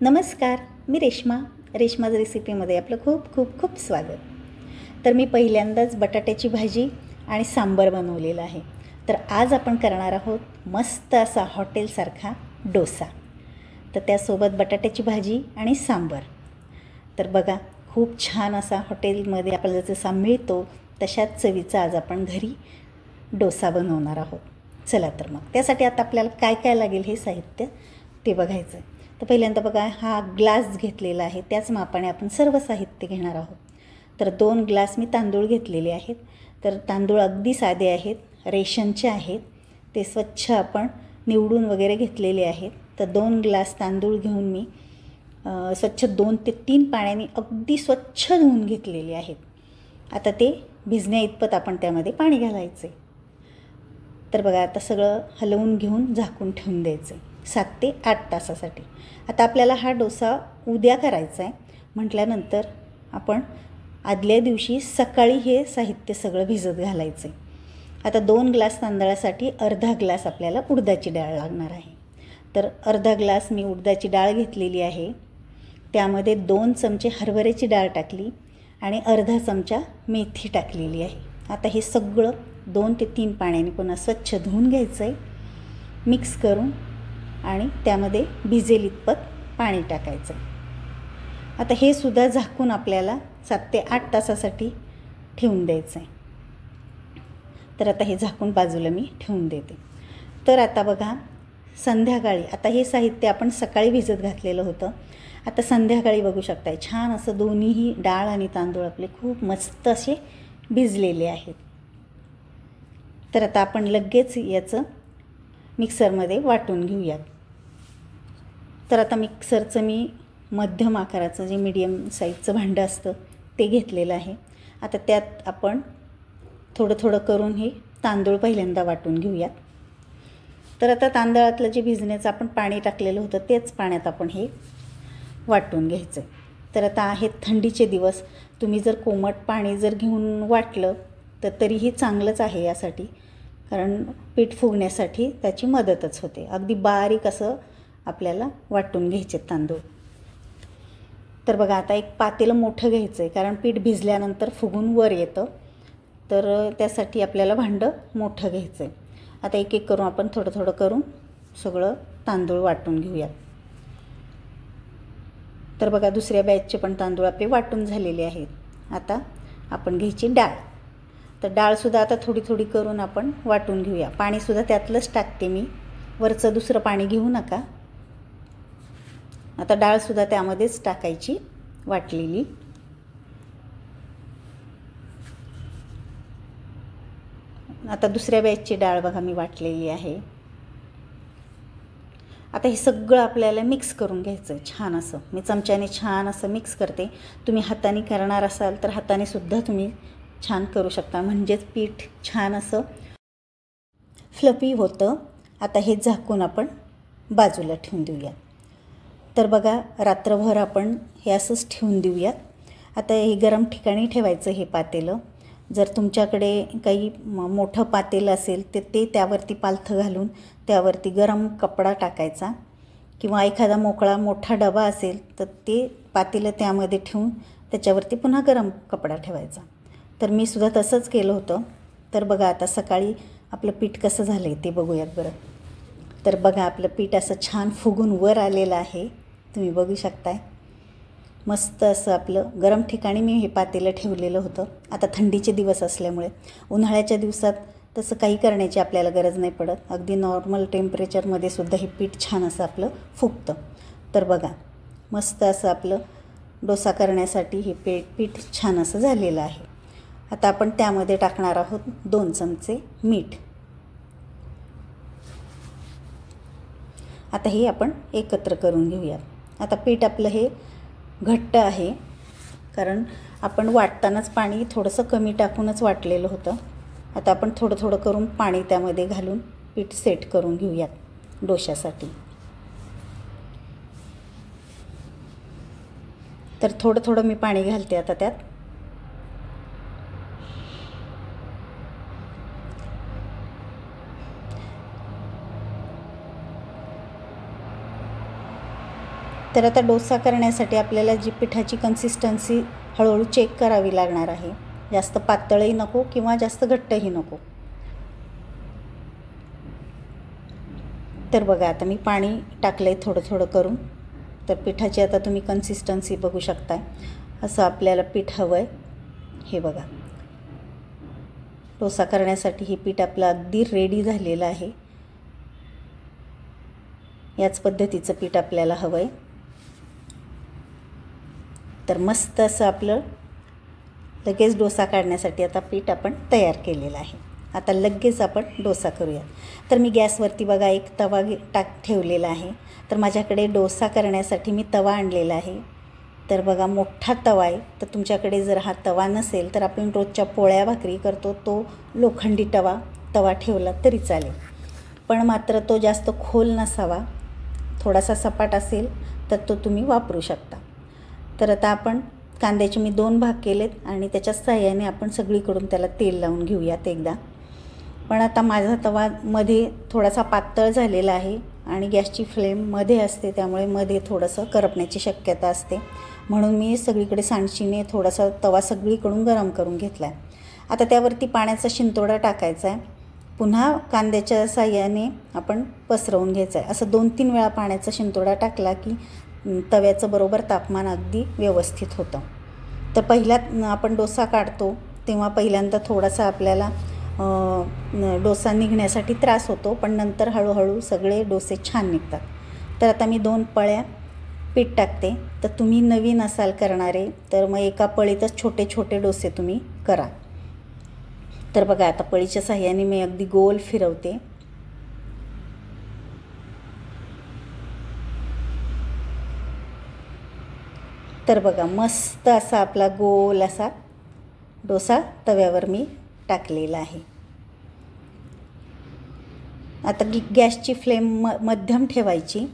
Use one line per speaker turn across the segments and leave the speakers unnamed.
नमस्कार, मी रेश्माज रेसिपीमध्ये आपलं खूप खूप खूप स्वागत। तर मी पहिल्यांदाच बटाट्याची भाजी आणि सांबार बनवलेला आहे। तर आज आपण करणार आहोत मस्त असा हॉटेलसारखा डोसा। तर त्यासोबत बटाट्याची भाजी आणि सांबार। तर बघा, खूप छान असा हॉटेलमध्ये आपल्याला जसा मिळतो तशाच चवीचा आज आपण घरी डोसा बनवणार आहोत। चला तर मग त्यासाठी आता आपल्याला काय काय लागेल हे साहित्य ते बघायचं। तर पहिल्यांदा बघा, हा ग्लास घेतलेला आहे, त्याच मापाने आपण सर्व साहित्य घेणार आहोत। तर 2 ग्लास मी तांदूळ घेतलेले आहेत। तर तांदूळ अगदी साधे आहेत, रेशनचे आहेत, ते स्वच्छ आपण निवडून वगैरे घेतलेले आहेत। तर 2 ग्लास तांदूळ घेऊन मी स्वच्छ 2 ते 3 पाण्याने अगदी स्वच्छ धुवून घेतलेले आहेत। आता ते भिजण्या इतपत आपण त्यामध्ये पाणी घालायचे। तर बघा, आता सगळं हलवून घेऊन झाकून ठेवून द्यायचं 7 ते 8 तासासाठी। आता आपल्याला हा डोसा उद्या करायचा आहे म्हटल्यानंतर आपण आदल्या दिवशी सकाळी हे साहित्य सगळं भिजत घालायचं आहे। आता 2 ग्लास तांदळासाठी अर्धा ग्लास आपल्याला उडदाची डाळ लागणार आहे। तर अर्धा ग्लास मी उडदाची डाळ घेतलेली आहे, त्यामध्ये 2 चमचे हरभऱ्याची डाळ टाकली आणि अर्धा चमचा मेथी टाकलेली आहे। आता हे सगळं 2 ते 3 पाण्याने पुन्हा स्वच्छ धुवून घ्यायचं आहे, मिक्स करून, आणि त्यामध्ये भिजेल इतपत पाणी टाकायचं। आता हे सुद्धा झाकून आपल्याला 7 ते 8 तासासाठी ठेवून द्यायचं आहे। तर आता हे झाकून बाजूला मी ठेवून देते। तर आता बघा, संध्याकाळी, आता हे साहित्य आपण सकाळी भिजत घातलेलं होतं, आता संध्याकाळी बघू शकताय छान असं दोन्हीही डाळ आणि तांदूळ आपले खूप मस्त असे भिजलेले आहेत। तर आता आपण लगेच याचं मिक्सरमध्ये वाटून घेऊयात। तर आता मिक्सरचं मी मध्यम आकाराचं जे मीडियम साईजचं भांडं असतं ते घेतलेलं आहे। आता त्यात आपण थोडं थोडं करून हे तांदूळ पहिल्यांदा वाटून घेऊयात। तर आता तांदळातलं जे भिजण्याचं आपण पाणी टाकलेलं होतं तेच पाण्यात आपण हे वाटून घ्यायचं। तर आता आहेत थंडीचे दिवस, तुम्ही जर कोमट पाणी जर घेऊन वाटलं तर तरीही चांगलंच आहे यासाठी, कारण पीठ फुगण्यासाठी त्याची मदतच होते। अगदी बारीक असं आपल्याला वाटून घ्यायचे तांदूळ। तर बघा, आता एक पातेलं मोठं घ्यायचं आहे, कारण पीठ भिजल्यानंतर फुगून वर येतं, तर त्यासाठी आपल्याला भांडं मोठं घ्यायचं आहे। आता एक एक करून आपण थोडं थोडं करून सगळं तांदूळ वाटून घेऊयात। तर बघा, दुसऱ्या बॅचचे पण तांदूळ आपले वाटून झालेले आहेत। आता आपण घ्यायची डाळ। तर डाळसुद्धा आता थोडी थोडी करून आपण वाटून घेऊया। पाणीसुद्धा त्यातलंच टाकते मी, वरचं दुसरं पाणी घेऊ नका। आता डाळसुद्धा त्यामध्येच टाकायची वाटलेली। आता दुसऱ्या बॅचची डाळ बघा मी वाटलेली आहे। आता हे सगळं आपल्याला मिक्स करून घ्यायचं आहे छान असं। मी चमच्याने छान असं मिक्स करते, तुम्ही हाताने करणार असाल तर हाताने सुद्धा तुम्ही छान करू शकता, म्हणजेच पीठ छान असं फ्लफी होतं। आता हे झाकून आपण बाजूला ठेवून देऊया। तर बघा, रात्रभर आपण हे असंच ठेवून देऊयात। आता हे गरम ठिकाणी ठेवायचं हे पातेलं। जर तुमच्याकडे काही मोठं पातेलं असेल तर ते त्यावरती पालथं घालून त्यावरती गरम कपडा टाकायचा, किंवा एखादा मोकळा मोठा डबा असेल तर ते पातेलं त्यामध्ये ठेवून त्याच्यावरती पुन्हा गरम कपडा ठेवायचा। तर मी सुद्धा तसंच केलं होतं। तर बघा, आता सकाळी आपलं पीठ कसं झालं आहे ते बघूयात बरं। तर बघा, आपलं पीठ असं छान फुगून वर आलेलं आहे, तुम्ही बघू शकताय। मस्त असं आपलं गरम ठिकाणी मी हे पातेलं ठेवलेलं होतं। आता थंडीचे दिवस असल्यामुळे, उन्हाळ्याच्या दिवसात तसं काही करण्याची आपल्याला गरज नाही पडत, अगदी नॉर्मल टेम्परेचरमध्ये सुद्धा हे पीठ छान असं आपलं फुगतं। तर बघा, मस्त असं आपलं डोसा करण्यासाठी हे पीठ छान असं झालेलं आहे। आता आपण त्यामध्ये टाकणार आहोत 2 चमचे मीठ। आता हे आपण एकत्र करून घेऊयात। आता पीठ आपलं हे घट्ट आहे, कारण आपण वाटतानाच पाणी थोडंसं कमी टाकूनच वाटलेलं होतं। आता आपण थोडं थोडं करून पाणी त्यामध्ये घालून पीठ सेट करून घेऊयात डोश्यासाठी। तर थोडं थोडं मी पाणी घालते आता त्यात। तर आता डोसा करण्यासाठी आपल्याला जी पिठाची कन्सिस्टन्सी हळूहळू चेक करावी लागणार आहे. जास्त पातळही नको किंवा जास्त घट्टही नको. तर बघा आता मी पाणी टाकलं आहे थोडं थोडं करून. तर पिठाची आता तुम्ही कन्सिस्टन्सी बघू शकताय. असं आपल्याला पीठ हवं आहे. हे बघा, डोसा करण्यासाठी हे पीठ आपलं अगदी रेडी झालेलं आहे. याच पद्धतीचं पीठ आपल्याला हवं आहे. तर मस्त असं आपलं लगेच डोसा काढण्यासाठी आता पीठ आपण तयार केलेलं आहे. आता लगेच आपण डोसा करूया. तर मी गॅसवरती बघा एक तवा ठेवलेला आहे. तर माझ्याकडे डोसा करण्यासाठी मी तवा आणलेला आहे. तर बघा मोठा तवा आहे. तर तुमच्याकडे जर हा तवा नसेल तर आपण रोजच्या पोळ्या भाकरी करतो तो लोखंडी तवा ठेवला तरी चालेल. पण मात्र तो जास्त खोल नसावा, थोडासा सपाट असेल तर तो तुम्ही वापरू शकता. तर आता आपण कांद्याचे मी 2 भाग केलेत आणि त्याच्या साहाय्याने आपण सगळीकडून त्याला तेल लावून घेऊयात एकदा. पण आता माझा तवा मध्ये थोडासा पातळ झालेला आहे आणि गॅसची फ्लेम मध्ये असते, त्यामुळे मध्ये थोडंसं करपण्याची शक्यता असते. म्हणून मी सगळीकडे सांडशीने थोडासा तवा सगळीकडून गरम करून घेतला आहे. आता त्यावरती पाण्याचा शिंतोडा टाकायचा आहे. पुन्हा कांद्याच्या साहाय्याने आपण पसरवून घ्यायचं आहे. असं 2-3 वेळा पाण्याचा शिंतोडा टाकला की तव्याचं बरोबर तापमान अगदी व्यवस्थित होतं. तर पहिल्यात आपण डोसा काढतो तेव्हा पहिल्यांदा थोडासा आपल्याला डोसा निघण्यासाठी त्रास होतो, पण नंतर हळूहळू सगळे डोसे छान निघतात. तर आता मी 2 पळ्या पीठ टाकते. तर तुम्ही नवीन असाल करणारे तर मग एका पळीतच छोटे छोटे डोसे तुम्ही करा. तर बघा आता पळीच्या साहाय्याने मी अगदी गोल फिरवते. तर बघा मस्त असा आपला गोल असा डोसा तव्यावर मी टाकलेला आहे. आता गॅसची फ्लेम मध्यम ठेवायची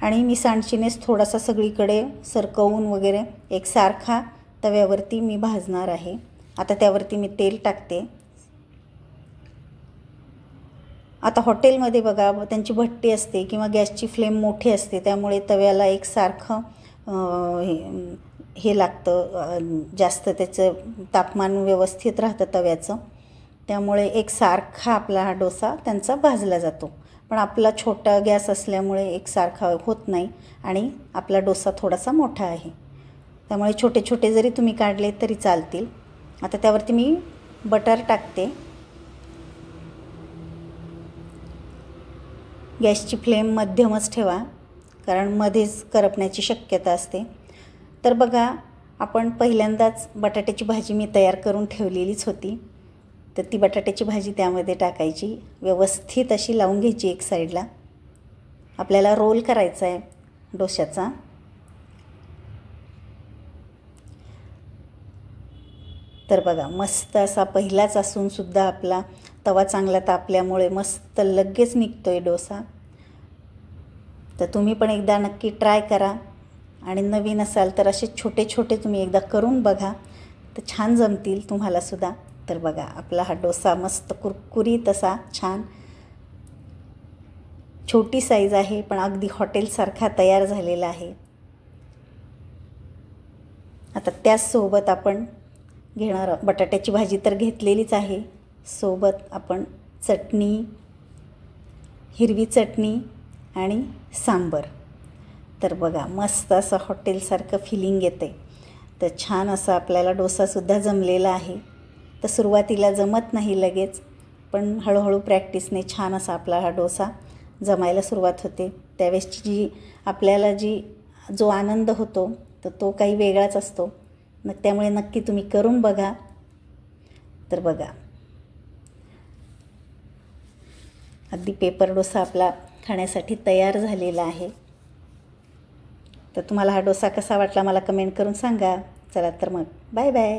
आणि मी सांडशीनेच थोडासा सगळीकडे सरकवून वगैरे एकसारखा तव्यावरती मी भाजणार आहे. आता त्यावरती मी तेल टाकते. आता हॉटेलमध्ये बघा त्यांची भट्टी असते किंवा गॅसची फ्लेम मोठी असते, त्यामुळे तव्याला एकसारखं हे लागतं, जास्त त्याचं तापमान व्यवस्थित राहतं तव्याचं, त्यामुळे एकसारखा आपला हा डोसा त्यांचा भाजला जातो. पण आपला छोटा गॅस असल्यामुळे एकसारखा होत नाही आणि आपला डोसा थोडासा मोठा आहे, त्यामुळे छोटे छोटे जरी तुम्ही काढले तरी चालतील. आता त्यावरती मी बटर टाकते. गॅसची फ्लेम मध्यमच ठेवा, कारण मध्येच करपण्याची शक्यता असते. तर बघा आपण पहिल्यांदाच बटाट्याची भाजी मी तयार करून ठेवलेलीच होती. तर ती बटाट्याची भाजी त्यामध्ये टाकायची, व्यवस्थित अशी लावून घ्यायची एक साईडला. आपल्याला रोल करायचा आहे डोश्याचा. तर बघा मस्त असा पहिलाच असूनसुद्धा आपला तवा चांगला तापल्यामुळे मस्त लगेच निघतो आहे डोसा. तर तुम्ही पण एकदा नक्की ट्राय करा आणि नवीन असाल तर असे छोटे छोटे तुम्ही एकदा करून बघा, तर छान जमतील तुम्हालासुद्धा. तर बघा आपला हा डोसा मस्त कुरकुरीत असा छान, छोटी साईज आहे पण अगदी हॉटेलसारखा तयार झालेला आहे. आता त्याचसोबत आपण घेणार बटाट्याची भाजी तर घेतलेलीच आहे, सोबत आपण चटणी, हिरवी चटणी आणि सांबर. तर बघा मस्त असं हॉटेलसारखं फिलिंग येते. तर छान असा आपल्याला डोसासुद्धा जमलेला आहे. तर सुरुवातीला जमत नाही लगेच, पण हळूहळू प्रॅक्टिसने छान असा आपला हा डोसा जमायला सुरुवात होते. त्यावेळेसची आपल्याला जो आनंद होतो तर तो काही वेगळाच असतो. त्यामुळे नक्की तुम्ही करून बघा. तर बघा अगदी पेपर डोसा आपला खाण्यासाठी तयार झालेला आहे. तर तुम्हाला हा डोसा कसा वाटला मला कमेंट करून सांगा. चला तर मग बाय बाय.